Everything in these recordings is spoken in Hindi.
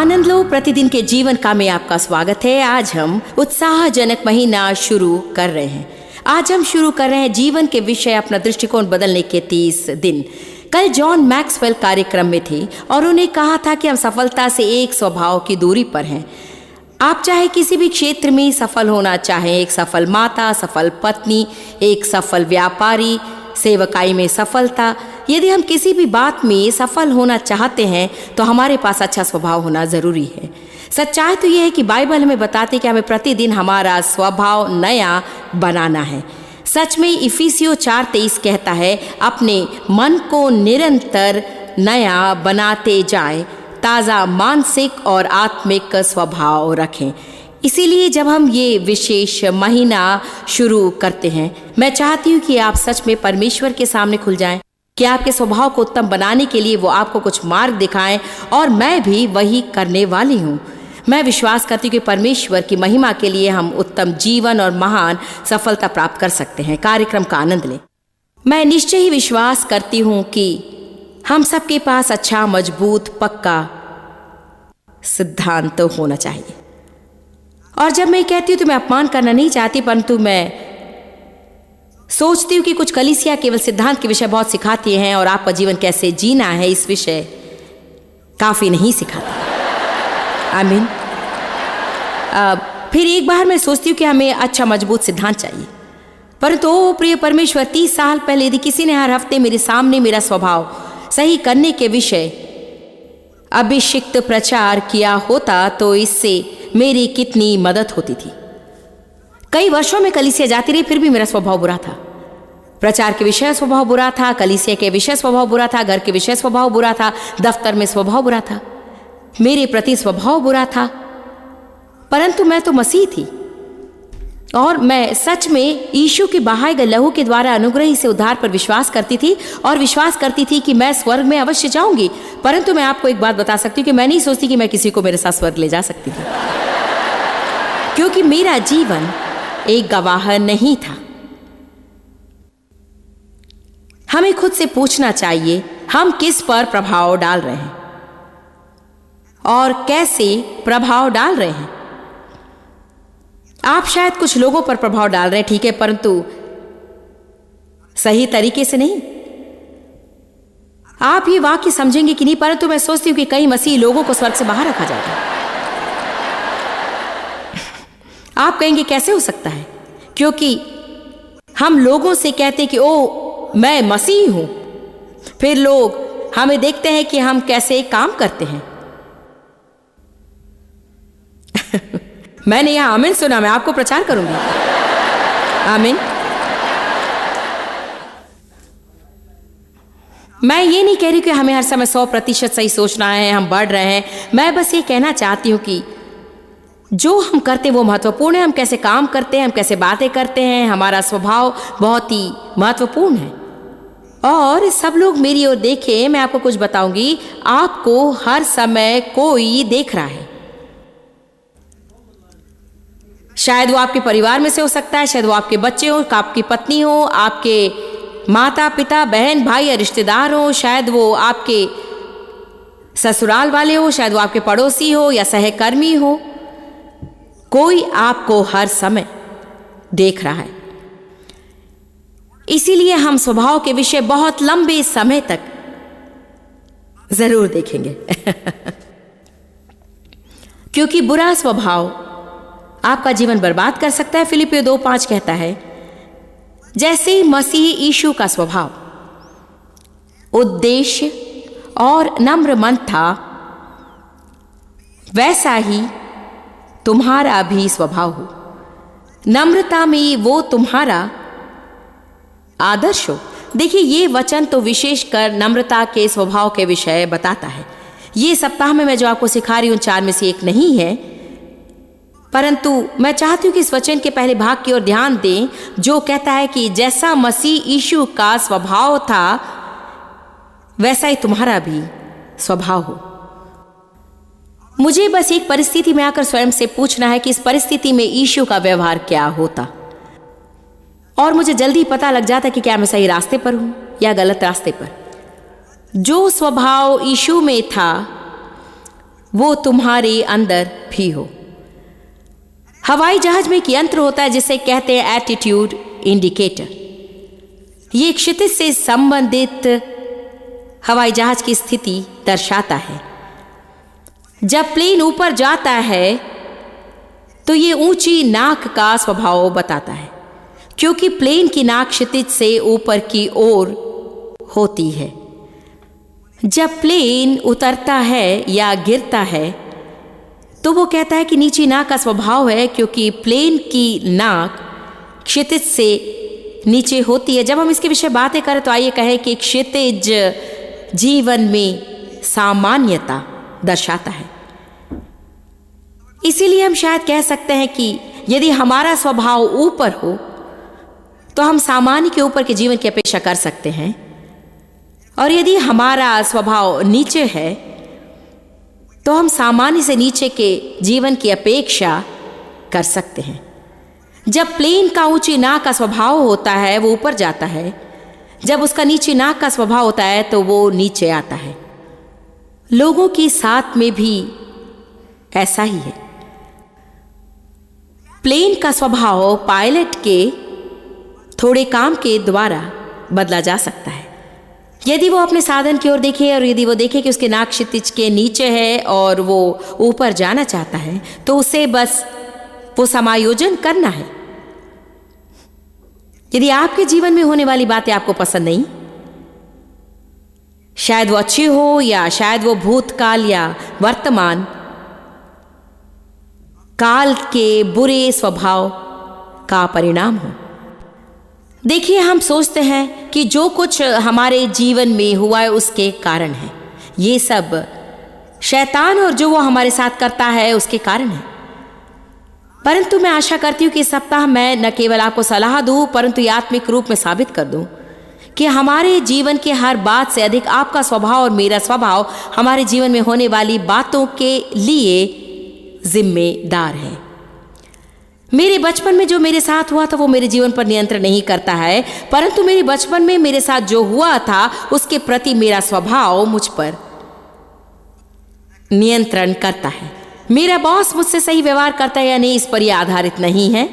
आनंद लो प्रतिदिन के जीवन का में आपका स्वागत है। आज हम उत्साहजनक महीना शुरू कर रहे हैं। आज हम शुरू कर रहे हैं जीवन के विषय अपना दृष्टिकोण बदलने के 30 दिन। कल जॉन मैक्सवेल कार्यक्रम में थे और उन्होंने कहा था कि हम सफलता से एक स्वभाव की दूरी पर हैं। आप चाहे किसी भी क्षेत्र में सफल होना चाहें, एक सफल माता, सफल पत्नी, एक सफल व्यापारी, सेवकाई में सफलता, यदि हम किसी भी बात में सफल होना चाहते हैं तो हमारे पास अच्छा स्वभाव होना ज़रूरी है। सच्चाई तो यह है कि बाइबल हमें बताती है कि हमें प्रतिदिन हमारा स्वभाव नया बनाना है। सच में इफिसियों 4:23 कहता है, अपने मन को निरंतर नया बनाते जाएं, ताज़ा मानसिक और आत्मिक स्वभाव रखें। इसीलिए जब हम ये विशेष महीना शुरू करते हैं, मैं चाहती हूँ कि आप सच में परमेश्वर के सामने खुल जाएं, कि आपके स्वभाव को उत्तम बनाने के लिए वो आपको कुछ मार्ग दिखाएं, और मैं भी वही करने वाली हूँ। मैं विश्वास करती हूँ कि परमेश्वर की महिमा के लिए हम उत्तम जीवन और महान सफलता प्राप्त कर सकते हैं। कार्यक्रम का आनंद लें। मैं निश्चय ही विश्वास करती हूँ कि हम सबके पास अच्छा, मजबूत, पक्का सिद्धांत होना चाहिए। और जब मैं कहती हूँ तो मैं अपमान करना नहीं चाहती, परंतु मैं सोचती हूँ कि कुछ कलीसिया केवल सिद्धांत के विषय बहुत सिखाती हैं और आपका जीवन कैसे जीना है इस विषय काफ़ी नहीं सिखाती। आमीन। फिर एक बार मैं सोचती हूँ कि हमें अच्छा मजबूत सिद्धांत चाहिए, परंतु ओ प्रिय परमेश्वर, 30 साल पहले यदि किसी ने हर हफ्ते मेरे सामने मेरा स्वभाव सही करने के विषय अभिषिक्त प्रचार किया होता तो इससे मेरी कितनी मदद होती थी। कई वर्षों में कलीसिया जाती रही, फिर भी मेरा स्वभाव बुरा था। प्रचार के विषय स्वभाव बुरा था, कलीसिया के विषय स्वभाव बुरा था, घर के विषय स्वभाव बुरा था, दफ्तर में स्वभाव बुरा था, मेरे प्रति स्वभाव बुरा था। परंतु मैं तो मसीह थी और मैं सच में यीशु के बहाए गए लहू के द्वारा अनुग्रह से उद्धार पर विश्वास करती थी और विश्वास करती थी कि मैं स्वर्ग में अवश्य जाऊंगी। परंतु मैं आपको एक बात बता सकती हूँ कि मैं नहीं सोचती कि मैं किसी को मेरे साथ स्वर्ग ले जा सकती थी, क्योंकि मेरा जीवन एक गवाह नहीं था। हमें खुद से पूछना चाहिए, हम किस पर प्रभाव डाल रहे हैं और कैसे प्रभाव डाल रहे हैं। आप शायद कुछ लोगों पर प्रभाव डाल रहे हैं, ठीक है, परंतु सही तरीके से नहीं। आप ये वाक्य समझेंगे कि नहीं, परंतु मैं सोचती हूं कि कई मसीही लोगों को स्वर्ग से बाहर रखा जाता है। आप कहेंगे कैसे हो सकता है? क्योंकि हम लोगों से कहते हैं कि ओ मैं मसीह हूं, फिर लोग हमें देखते हैं कि हम कैसे काम करते हैं। मैंने यहां आमीन सुना, मैं आपको प्रचार करूंगी। आमीन। मैं ये नहीं कह रही कि हमें हर समय 100% सही सोचना है, हम बढ़ रहे हैं। मैं बस ये कहना चाहती हूं कि जो हम करते हैं वो महत्वपूर्ण है। हम कैसे काम करते हैं, हम कैसे बातें करते हैं, हमारा स्वभाव बहुत ही महत्वपूर्ण है। और सब लोग मेरी ओर देखें, मैं आपको कुछ बताऊंगी, आपको हर समय कोई देख रहा है। शायद वो आपके परिवार में से हो सकता है, शायद वो आपके बच्चे हो, आपकी पत्नी हो, आपके माता पिता, बहन भाई या रिश्तेदार हो, शायद वो आपके ससुराल वाले हो, शायद वो आपके पड़ोसी हो या सहकर्मी हो। कोई आपको हर समय देख रहा है। इसीलिए हम स्वभाव के विषय बहुत लंबे समय तक जरूर देखेंगे क्योंकि बुरा स्वभाव आपका जीवन बर्बाद कर सकता है। फिलिपियों 2:5 कहता है, जैसे मसीह यीशु का स्वभाव उद्देश्य और नम्र मन था, वैसा ही तुम्हारा भी स्वभाव हो। नम्रता में वो तुम्हारा आदर्श हो। देखिए, ये वचन तो विशेषकर नम्रता के स्वभाव के विषय बताता है। ये सप्ताह में मैं जो आपको सिखा रही हूं 4 में से एक नहीं है, परंतु मैं चाहती हूं कि इस वचन के पहले भाग की ओर ध्यान दें, जो कहता है कि जैसा मसीह यीशु का स्वभाव था वैसा ही तुम्हारा भी स्वभाव हो। मुझे बस एक परिस्थिति में आकर स्वयं से पूछना है कि इस परिस्थिति में यीशु का व्यवहार क्या होता, और मुझे जल्दी पता लग जाता कि क्या मैं सही रास्ते पर हूं या गलत रास्ते पर। जो स्वभाव यीशु में था वो तुम्हारे अंदर भी हो। हवाई जहाज में एक यंत्र होता है जिसे कहते हैं एटीट्यूड इंडिकेटर। ये क्षितिज से संबंधित हवाई जहाज की स्थिति दर्शाता है। जब प्लेन ऊपर जाता है तो ये ऊंची नाक का स्वभाव बताता है, क्योंकि प्लेन की नाक क्षितिज से ऊपर की ओर होती है। जब प्लेन उतरता है या गिरता है तो वो कहता है कि नीची नाक का स्वभाव है, क्योंकि प्लेन की नाक क्षितिज से नीचे होती है। जब हम इसके विषय बातें करें तो आइए कहें कि क्षितिज जीवन में सामान्यता दर्शाता है। इसीलिए हम शायद कह सकते हैं कि यदि हमारा स्वभाव ऊपर हो तो हम सामान्य के ऊपर के जीवन की अपेक्षा कर सकते हैं, और यदि हमारा स्वभाव नीचे है तो हम सामान्य से नीचे के जीवन की अपेक्षा कर सकते हैं। जब प्लेन का ऊंची नाक का स्वभाव होता है वो ऊपर जाता है, जब उसका नीची नाक का स्वभाव होता है तो वो नीचे आता है। लोगों के साथ में भी ऐसा ही है। प्लेन का स्वभाव पायलट के थोड़े काम के द्वारा बदला जा सकता है। यदि वो अपने साधन की ओर देखे और यदि वो देखे कि उसके नाक क्षितिज के नीचे है और वो ऊपर जाना चाहता है तो उसे बस वो समायोजन करना है। यदि आपके जीवन में होने वाली बातें आपको पसंद नहीं, शायद वो अच्छी हो या शायद वो भूतकाल या वर्तमान काल के बुरे स्वभाव का परिणाम हो। देखिए, हम सोचते हैं कि जो कुछ हमारे जीवन में हुआ है उसके कारण है। ये सब शैतान और जो वो हमारे साथ करता है उसके कारण है। परंतु मैं आशा करती हूँ कि इस सप्ताह मैं न केवल आपको सलाह दूँ परंतु ये आत्मिक रूप में साबित कर दूँ कि हमारे जीवन के हर बात से अधिक आपका स्वभाव और मेरा स्वभाव हमारे जीवन में होने वाली बातों के लिए जिम्मेदार है। मेरे बचपन में जो मेरे साथ हुआ था वो मेरे जीवन पर नियंत्रण नहीं करता है, परंतु मेरे बचपन में मेरे साथ जो हुआ था उसके प्रति मेरा स्वभाव मुझ पर नियंत्रण करता है। मेरा बॉस मुझसे सही व्यवहार करता है या नहीं इस पर यह आधारित नहीं है,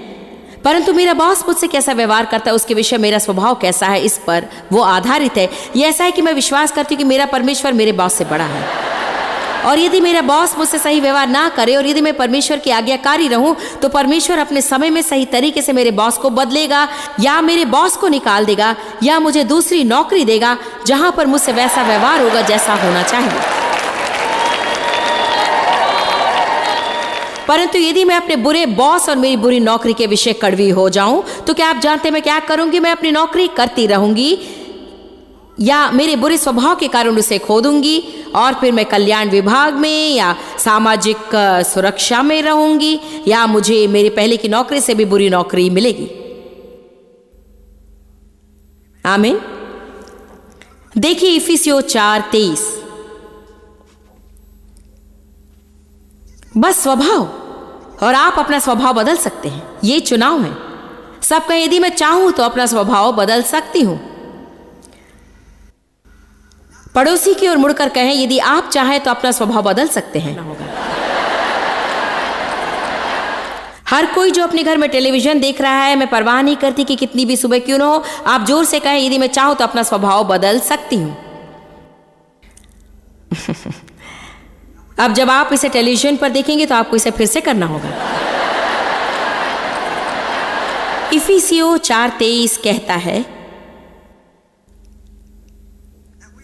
परंतु मेरा बॉस मुझसे कैसा व्यवहार करता है उसके विषय मेरा स्वभाव कैसा है इस पर वो आधारित है। यह ऐसा है कि मैं विश्वास करती हूँ कि मेरा परमेश्वर मेरे बॉस से बड़ा है, और यदि मेरा बॉस मुझसे सही व्यवहार ना करे और यदि मैं परमेश्वर की आज्ञाकारी रहूं तो परमेश्वर अपने समय में सही तरीके से मेरे बॉस को बदलेगा, या मेरे बॉस को निकाल देगा, या मुझे दूसरी नौकरी देगा जहां पर मुझसे वैसा व्यवहार होगा जैसा होना चाहिए। परंतु यदि मैं अपने बुरे बॉस और मेरी बुरी नौकरी के विषय कड़वी हो जाऊं तो क्या आप जानते हैं मैं क्या करूंगी? मैं अपनी नौकरी करती रहूंगी या मेरे बुरे स्वभाव के कारण उसे खो दूंगी, और फिर मैं कल्याण विभाग में या सामाजिक सुरक्षा में रहूंगी, या मुझे मेरी पहले की नौकरी से भी बुरी नौकरी मिलेगी। आमीन। देखिए इफिसियों 4:23। बस स्वभाव, और आप अपना स्वभाव बदल सकते हैं। ये चुनाव है सबका। यदि मैं चाहूं तो अपना स्वभाव बदल सकती हूं। पड़ोसी की ओर मुड़कर कहें, यदि आप चाहें तो अपना स्वभाव बदल सकते हैं। हर कोई जो अपने घर में टेलीविजन देख रहा है, मैं परवाह नहीं करती कि कितनी भी सुबह क्यों न हो, आप जोर से कहें, यदि मैं चाहूं तो अपना स्वभाव बदल सकती हूं। अब जब आप इसे टेलीविजन पर देखेंगे तो आपको इसे फिर से करना होगा। इफिसियों 4:23 कहता है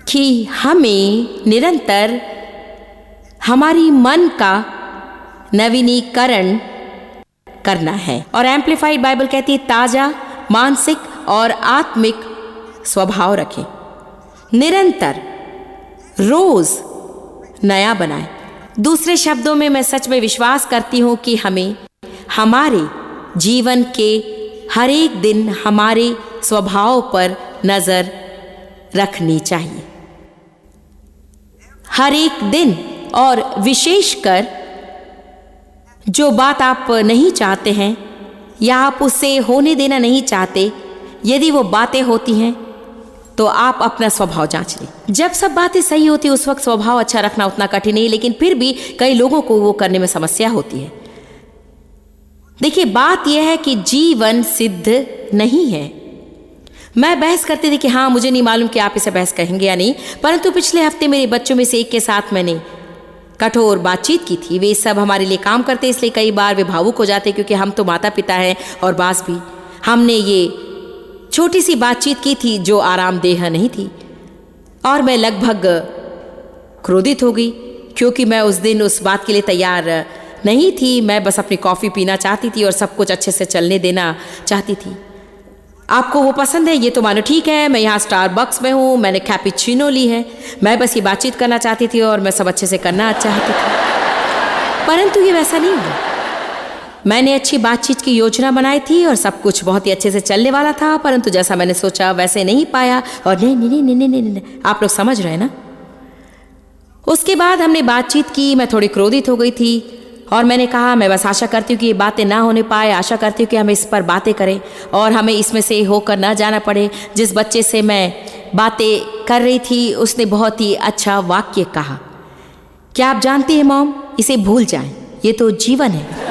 कि हमें निरंतर हमारी मन का नवीनीकरण करना है, और एम्प्लीफाइड बाइबल कहती है ताजा मानसिक और आत्मिक स्वभाव रखें। निरंतर, रोज नया बनाएं। दूसरे शब्दों में मैं सच में विश्वास करती हूं कि हमें हमारे जीवन के हर एक दिन हमारे स्वभाव पर नजर रखनी चाहिए। हर एक दिन, और विशेषकर जो बात आप नहीं चाहते हैं या आप उसे होने देना नहीं चाहते, यदि वो बातें होती हैं तो आप अपना स्वभाव जांच लें। जब सब बातें सही होती उस वक्त स्वभाव अच्छा रखना उतना कठिन नहीं, लेकिन फिर भी कई लोगों को वो करने में समस्या होती है। देखिए, बात यह है कि जीवन सिद्ध नहीं है। मैं बहस करती थी कि हाँ, मुझे नहीं मालूम कि आप इसे बहस कहेंगे या नहीं, परंतु पिछले हफ्ते मेरे बच्चों में से एक के साथ मैंने कठोर बातचीत की थी। वे सब हमारे लिए काम करते, इसलिए कई बार वे भावुक हो जाते, क्योंकि हम तो माता पिता हैं और बास भी। हमने ये छोटी सी बातचीत की थी जो आरामदेह नहीं थी, और मैं लगभग क्रोधित हो गई, क्योंकि मैं उस दिन उस बात के लिए तैयार नहीं थी। मैं बस अपनी कॉफ़ी पीना चाहती थी और सब कुछ अच्छे से चलने देना चाहती थी। आपको वो पसंद है ये तो मानो ठीक है, मैं यहाँ स्टारबक्स में हूँ, मैंने कैपुचिनो ली है, मैं बस ये बातचीत करना चाहती थी और मैं सब अच्छे से करना चाहती थी। परंतु ये वैसा नहीं हुआ। मैंने अच्छी बातचीत की योजना बनाई थी और सब कुछ बहुत ही अच्छे से चलने वाला था, परंतु जैसा मैंने सोचा वैसे नहीं पाया। और नहीं, आप लोग समझ रहे हैं ना। उसके बाद हमने बातचीत की, मैं थोड़ी क्रोधित हो गई थी और मैंने कहा मैं बस आशा करती हूँ कि ये बातें ना होने पाए, आशा करती हूँ कि हम इस पर बातें करें और हमें इसमें से होकर ना जाना पड़े। जिस बच्चे से मैं बातें कर रही थी उसने बहुत ही अच्छा वाक्य कहा, क्या आप जानती हैं मॉम, इसे भूल जाएं, ये तो जीवन है।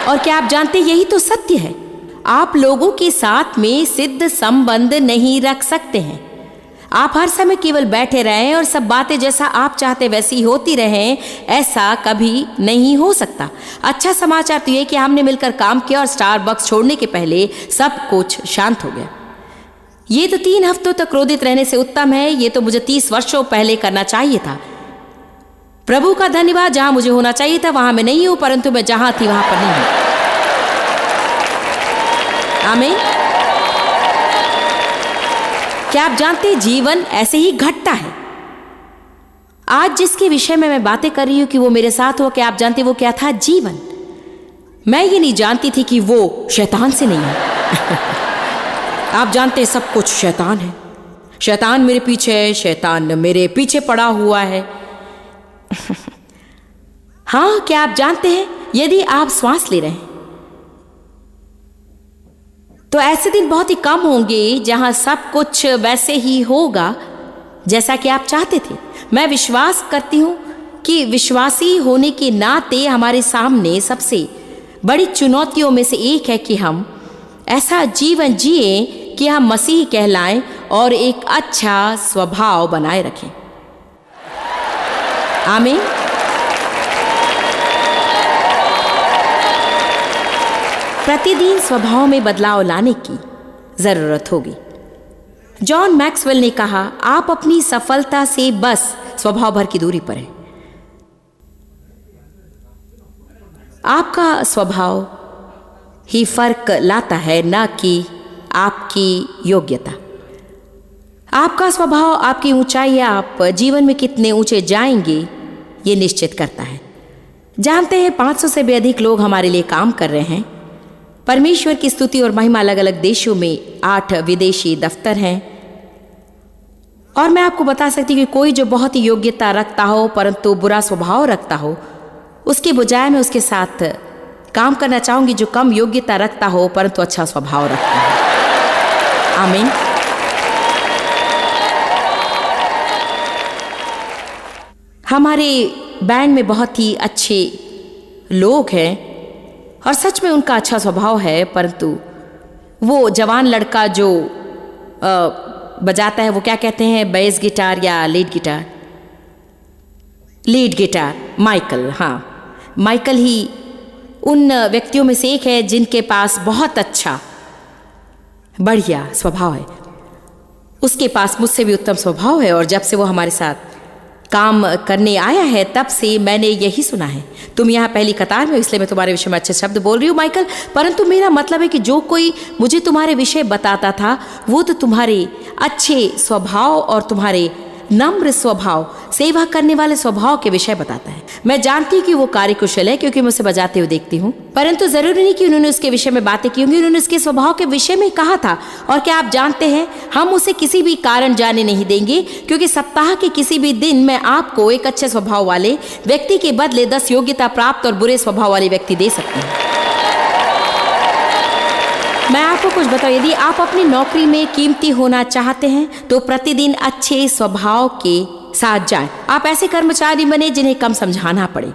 और क्या आप जानते यही तो सत्य है। आप लोगों के साथ में सिद्ध संबंध नहीं रख सकते हैं। आप हर समय केवल बैठे रहें और सब बातें जैसा आप चाहते वैसी होती रहें, ऐसा कभी नहीं हो सकता। अच्छा समाचार तो ये कि हमने मिलकर काम किया और स्टारबक्स छोड़ने के पहले सब कुछ शांत हो गया। ये तो 3 हफ्तों तक क्रोधित रहने से उत्तम है। ये तो मुझे 30 वर्षों पहले करना चाहिए था। प्रभु का धन्यवाद, जहां मुझे होना चाहिए था वहां मैं नहीं हूं, परंतु मैं जहां थी वहां पर नहीं हूं। आमीन। क्या आप जानते हैं जीवन ऐसे ही घटता है। आज जिसके विषय में मैं बातें कर रही हूं कि वो मेरे साथ हो, क्या आप जानते वो क्या था? जीवन। मैं ये नहीं जानती थी कि वो शैतान से नहीं है। आप जानते हैं सब कुछ शैतान है। शैतान मेरे पीछे है, शैतान मेरे पीछे पड़ा हुआ है। हाँ, क्या आप जानते हैं यदि आप श्वास ले रहे हैं तो ऐसे दिन बहुत ही कम होंगे जहां सब कुछ वैसे ही होगा जैसा कि आप चाहते थे। मैं विश्वास करती हूं कि विश्वासी होने के नाते हमारे सामने सबसे बड़ी चुनौतियों में से एक है कि हम ऐसा जीवन जिए कि हम मसीह कहलाएं और एक अच्छा स्वभाव बनाए रखें। आमीन। प्रतिदिन स्वभाव में बदलाव लाने की जरूरत होगी। जॉन मैक्सवेल ने कहा, आप अपनी सफलता से बस स्वभाव भर की दूरी पर हैं। आपका स्वभाव ही फर्क लाता है, ना कि आपकी योग्यता। आपका स्वभाव आपकी ऊंचाई, आप जीवन में कितने ऊंचे जाएंगे ये निश्चित करता है। जानते हैं 500 से भी अधिक लोग हमारे लिए काम कर रहे हैं। परमेश्वर की स्तुति और महिमा अलग अलग देशों में 8 विदेशी दफ्तर हैं। और मैं आपको बता सकती हूँ कि कोई जो बहुत ही योग्यता रखता हो परंतु बुरा स्वभाव रखता हो, उसके बजाय मैं उसके साथ काम करना चाहूंगी जो कम योग्यता रखता हो परंतु अच्छा स्वभाव रखता हो। आमीन। हमारे बैंड में बहुत ही अच्छे लोग हैं और सच में उनका अच्छा स्वभाव है, परंतु वो जवान लड़का जो बजाता है, वो क्या कहते हैं, बेस गिटार या lead guitar? Lead guitar, Michael. हाँ, माइकल ही उन व्यक्तियों में से एक है जिनके पास बहुत अच्छा बढ़िया स्वभाव है। उसके पास मुझसे भी उत्तम स्वभाव है और जब से वो हमारे साथ काम करने आया है तब से मैंने यही सुना है। तुम यहाँ पहली कतार में, इसलिए मैं तुम्हारे विषय में अच्छे शब्द बोल रही हूँ माइकल, परंतु मेरा मतलब है कि जो कोई मुझे तुम्हारे विषय बताता था वो तो तुम्हारे अच्छे स्वभाव और तुम्हारे नम्र स्वभाव, सेवा करने वाले स्वभाव के विषय बताता है। मैं जानती हूँ कि वो कार्यकुशल है क्योंकि मैं उसे बजाते हुए देखती हूँ, परंतु जरूरी नहीं कि उन्होंने उसके विषय में बातें की होंगी, उन्होंने उसके स्वभाव के विषय में कहा था। और क्या आप जानते हैं, हम उसे किसी भी कारण जाने नहीं देंगे, क्योंकि सप्ताह के किसी भी दिन मैं आपको एक अच्छे स्वभाव वाले व्यक्ति के बदले 10 योग्यता प्राप्त और बुरे स्वभाव वाले व्यक्ति दे सकती हूँ। मैं आपको कुछ बताऊं, यदि आप अपनी नौकरी में कीमती होना चाहते हैं तो प्रतिदिन अच्छे स्वभाव के साथ जाएं। आप ऐसे कर्मचारी बने जिन्हें कम समझाना पड़े।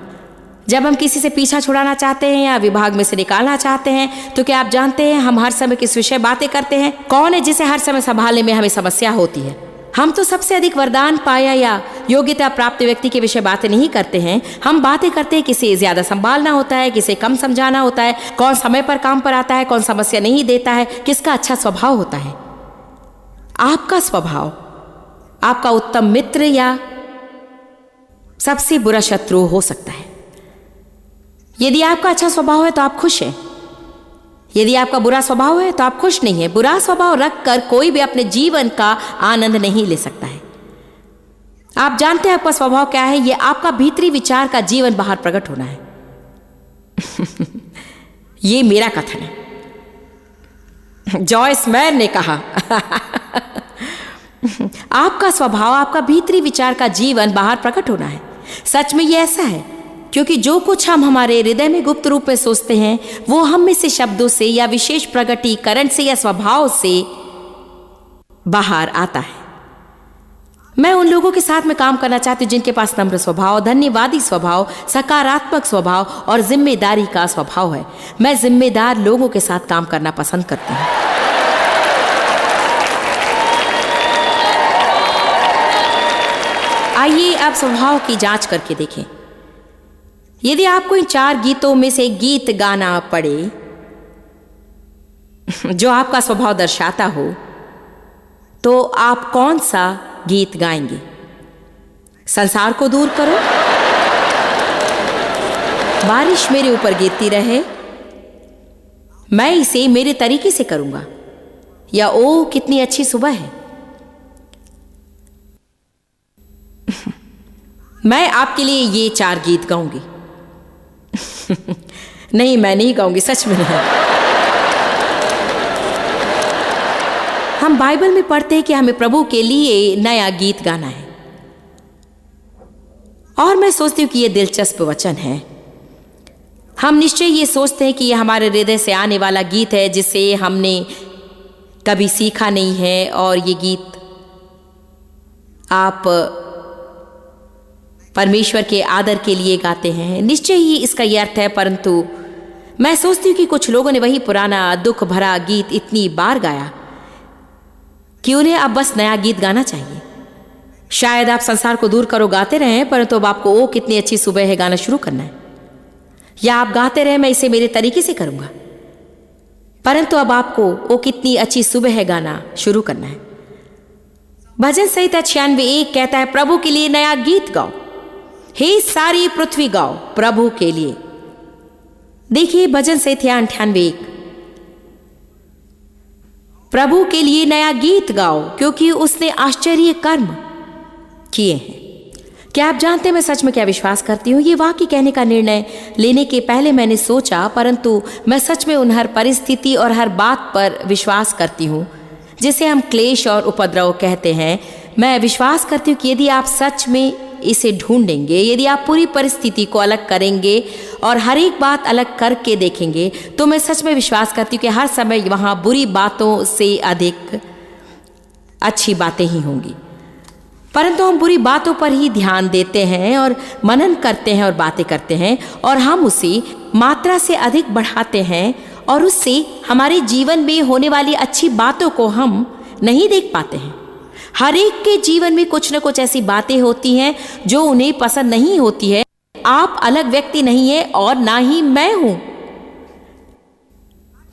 जब हम किसी से पीछा छुड़ाना चाहते हैं या विभाग में से निकालना चाहते हैं तो क्या आप जानते हैं हम हर समय किस विषय बातें करते हैं? कौन है जिसे हर समय संभालने में हमें समस्या होती है? हम तो सबसे अधिक वरदान पाया या योग्यता प्राप्त व्यक्ति के विषय बातें नहीं करते हैं। हम बातें करते हैं किसे ज्यादा संभालना होता है, किसे कम समझाना होता है, कौन समय पर काम पर आता है, कौन समस्या नहीं देता है, किसका अच्छा स्वभाव होता है। आपका स्वभाव आपका उत्तम मित्र या सबसे बुरा शत्रु हो सकता है। यदि आपका अच्छा स्वभाव है तो आप खुश हैं, यदि आपका बुरा स्वभाव है तो आप खुश नहीं है। बुरा स्वभाव रखकर कोई भी अपने जीवन का आनंद नहीं ले सकता है। आप जानते हैं आपका स्वभाव क्या है? यह आपका भीतरी विचार का जीवन बाहर प्रकट होना है। यह मेरा कथन है, जॉयस मेयर ने कहा। आपका स्वभाव आपका भीतरी विचार का जीवन बाहर प्रकट होना है। सच में यह ऐसा है क्योंकि जो कुछ हम हमारे हृदय में गुप्त रूप में सोचते हैं वो हम में से शब्दों से या विशेष प्रकटीकरण से या स्वभाव से बाहर आता है। मैं उन लोगों के साथ में काम करना चाहती हूँ जिनके पास नम्र स्वभाव, धन्यवादी स्वभाव, सकारात्मक स्वभाव और जिम्मेदारी का स्वभाव है। मैं जिम्मेदार लोगों के साथ काम करना पसंद करती हूँ। आइए अब स्वभाव की जांच करके देखें। यदि आपको इन 4 गीतों में से गीत गाना पड़े जो आपका स्वभाव दर्शाता हो तो आप कौन सा गीत गाएंगे? संसार को दूर करो, बारिश मेरे ऊपर गिरती रहे, मैं इसे मेरे तरीके से करूंगा, या ओ कितनी अच्छी सुबह है। मैं आपके लिए ये 4 गीत गाऊंगी। नहीं, मैं नहीं गाऊंगी, सच में नहीं। हम बाइबल में पढ़ते हैं कि हमें प्रभु के लिए नया गीत गाना है और मैं सोचती हूँ कि यह दिलचस्प वचन है। हम निश्चय ये सोचते हैं कि यह हमारे हृदय से आने वाला गीत है जिसे हमने कभी सीखा नहीं है और ये गीत आप परमेश्वर के आदर के लिए गाते हैं। निश्चय ही इसका यह अर्थ है, परंतु मैं सोचती हूँ कि कुछ लोगों ने वही पुराना दुख भरा गीत इतनी बार गाया कि उन्हें अब बस नया गीत गाना चाहिए। शायद आप संसार को दूर करो गाते रहें, परंतु अब आपको ओ कितनी अच्छी सुबह है गाना शुरू करना है, या आप गाते रहे मैं इसे मेरे तरीके से करूंगा, परंतु अब आपको ओ कितनी अच्छी सुबह है गाना शुरू करना है। भजन संहिता 96:1 कहता है, प्रभु के लिए नया गीत गाओ, हे सारी पृथ्वी गाओ प्रभु के लिए। देखिए भजन संहिता 98:1, प्रभु के लिए नया गीत गाओ क्योंकि उसने आश्चर्य कर्म किए हैं। क्या आप जानते हैं मैं सच में क्या विश्वास करती हूँ? ये वाक्य कहने का निर्णय लेने के पहले मैंने सोचा, परंतु मैं सच में उन हर परिस्थिति और हर बात पर विश्वास करती हूँ जिसे हम क्लेश और उपद्रव कहते हैं। मैं विश्वास करती हूँ कि यदि आप सच में इसे ढूंढेंगे, यदि आप पूरी परिस्थिति को अलग करेंगे और हर एक बात अलग करके देखेंगे, तो मैं सच में विश्वास करती हूँ कि हर समय वहाँ बुरी बातों से अधिक अच्छी बातें ही होंगी। परंतु हम बुरी बातों पर ही ध्यान देते हैं और मनन करते हैं और बातें करते हैं और हम उसे मात्रा से अधिक बढ़ाते हैं और उससे हमारे जीवन में होने वाली अच्छी बातों को हम नहीं देख पाते हैं। हर एक के जीवन में कुछ न कुछ ऐसी बातें होती हैं जो उन्हें पसंद नहीं होती है। आप अलग व्यक्ति नहीं है और ना ही मैं हूं।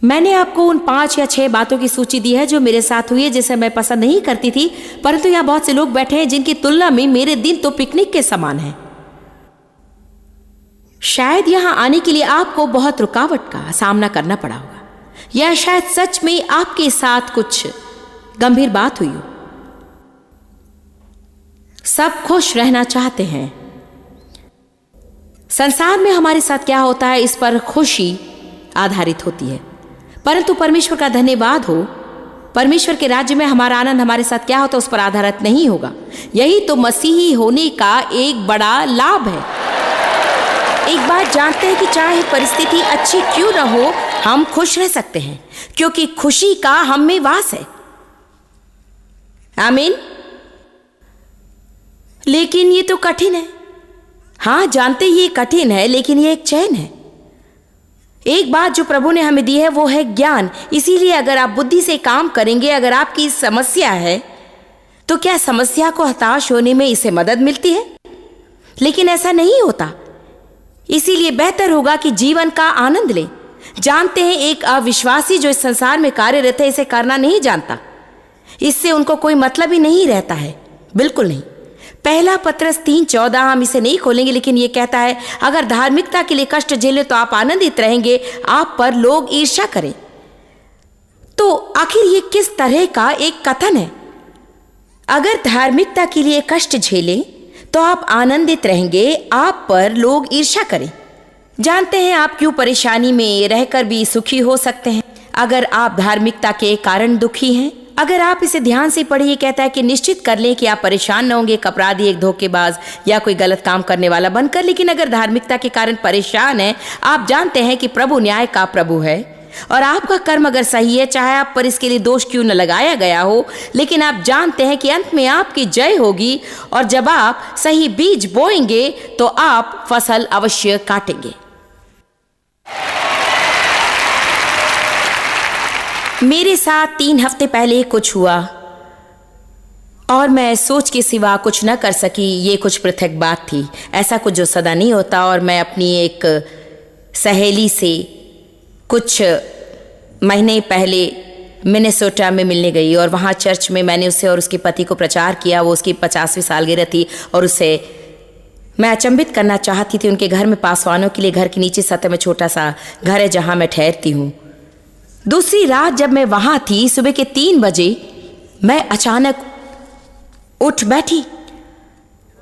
मैंने आपको उन 5 या 6 बातों की सूची दी है जो मेरे साथ हुई है, जिसे मैं पसंद नहीं करती थी, परंतु यहाँ बहुत से लोग बैठे हैं जिनकी तुलना में मेरे दिन तो पिकनिक के समान है। शायद यहाँ आने के लिए आपको बहुत रुकावट का सामना करना पड़ा होगा, या शायद सच में आपके साथ कुछ गंभीर बात हुई हो। सब खुश रहना चाहते हैं। संसार में हमारे साथ क्या होता है इस पर खुशी आधारित होती है, परंतु परमेश्वर का धन्यवाद हो, परमेश्वर के राज्य में हमारा आनंद हमारे साथ क्या होता है उस पर आधारित नहीं होगा। यही तो मसीही होने का एक बड़ा लाभ है। एक बात जानते हैं कि चाहे परिस्थिति अच्छी क्यों न हो, हम खुश रह सकते हैं क्योंकि खुशी का हम में वास है। आमीन। लेकिन ये तो कठिन है। हाँ, जानते ये कठिन है, लेकिन ये एक चैन है। एक बात जो प्रभु ने हमें दी है वो है ज्ञान। इसीलिए अगर आप बुद्धि से काम करेंगे, अगर आपकी समस्या है तो क्या समस्या को हताश होने में इससे मदद मिलती है? लेकिन ऐसा नहीं होता। इसीलिए बेहतर होगा कि जीवन का आनंद लें। जानते हैं, एक अविश्वासी जो इस संसार में कार्यरत है इसे करना नहीं जानता। इससे उनको कोई मतलब ही नहीं रहता है, बिल्कुल नहीं। पहला पत्रस 3:14, हम इसे नहीं खोलेंगे, लेकिन ये कहता है अगर धार्मिकता के लिए कष्ट झेले तो आप आनंदित रहेंगे, आप पर लोग ईर्ष्या करें। तो आखिर ये किस तरह का एक कथन है? अगर धार्मिकता के लिए कष्ट झेलें तो आप आनंदित रहेंगे, आप पर लोग ईर्ष्या करें। जानते हैं आप क्यों परेशानी में रहकर भी सुखी हो सकते हैं अगर आप धार्मिकता के कारण दुखी हैं? अगर आप इसे ध्यान से पढ़िए, कहता है कि निश्चित कर लें कि आप परेशान न होंगे एक अपराधी, एक धोखेबाज या कोई गलत काम करने वाला बनकर। लेकिन अगर धार्मिकता के कारण परेशान हैं, आप जानते हैं कि प्रभु न्याय का प्रभु है और आपका कर्म अगर सही है, चाहे आप पर इसके लिए दोष क्यों न लगाया गया हो, लेकिन आप जानते हैं कि अंत में आपकी जय होगी और जब आप सही बीज बोएंगे तो आप फसल अवश्य काटेंगे। मेरे साथ 3 हफ्ते पहले कुछ हुआ और मैं सोच के सिवा कुछ न कर सकी। ये कुछ पृथक बात थी, ऐसा कुछ जो सदा नहीं होता। और मैं अपनी एक सहेली से कुछ महीने पहले मिनेसोटा में मिलने गई और वहाँ चर्च में मैंने उसे और उसके पति को प्रचार किया। वो उसकी 50वीं सालगिरह थी और उसे मैं अचंभित करना चाहती थी। उनके घर में पासवानों के लिए घर के नीचे सतह में छोटा सा घर है जहाँ मैं ठहरती हूँ। दूसरी रात जब मैं वहाँ थी, सुबह के 3 बजे मैं अचानक उठ बैठी।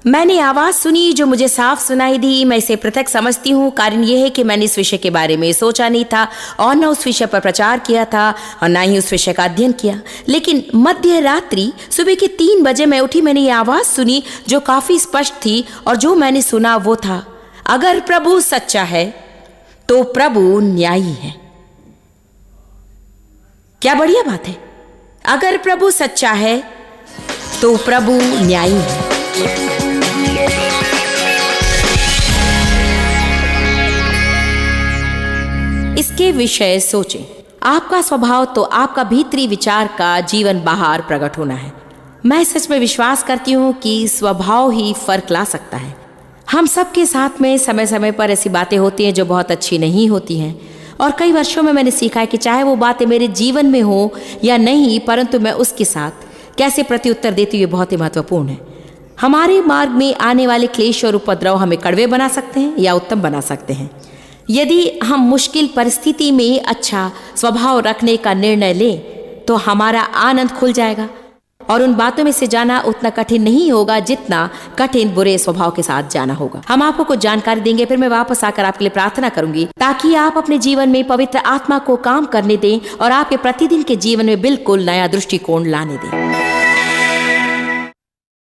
मैंने आवाज़ सुनी जो मुझे साफ सुनाई दी। मैं इसे पृथक समझती हूँ। कारण यह है कि मैंने इस विषय के बारे में सोचा नहीं था और न उस विषय पर प्रचार किया था और न ही उस विषय का अध्ययन किया। लेकिन मध्य रात्रि सुबह के 3 बजे मैं उठी। मैंने ये आवाज़ सुनी जो काफ़ी स्पष्ट थी और जो मैंने सुना वो था, अगर प्रभु सच्चा है तो प्रभु न्यायी है। क्या बढ़िया बात है। अगर प्रभु सच्चा है तो प्रभु न्यायी है। इसके विषय सोचें। आपका स्वभाव तो आपका भीतरी विचार का जीवन बाहर प्रकट होना है। मैं सच में विश्वास करती हूँ कि स्वभाव ही फर्क ला सकता है। हम सबके साथ में समय समय पर ऐसी बातें होती हैं जो बहुत अच्छी नहीं होती हैं और कई वर्षों में मैंने सीखा है कि चाहे वो बातें मेरे जीवन में हो या नहीं, परंतु मैं उसके साथ कैसे प्रत्युत्तर देती हूँ बहुत ही महत्वपूर्ण है। हमारे मार्ग में आने वाले क्लेश और उपद्रव हमें कड़वे बना सकते हैं या उत्तम बना सकते हैं। यदि हम मुश्किल परिस्थिति में अच्छा स्वभाव रखने का निर्णय लें तो हमारा आनंद खुल जाएगा और उन बातों में से जाना उतना कठिन नहीं होगा जितना कठिन बुरे स्वभाव के साथ जाना होगा। हम आपको कुछ जानकारी देंगे, फिर मैं वापस आकर आपके लिए प्रार्थना करूंगी ताकि आप अपने जीवन में पवित्र आत्मा को काम करने दें और आपके प्रतिदिन के जीवन में बिल्कुल नया दृष्टिकोण लाने दें।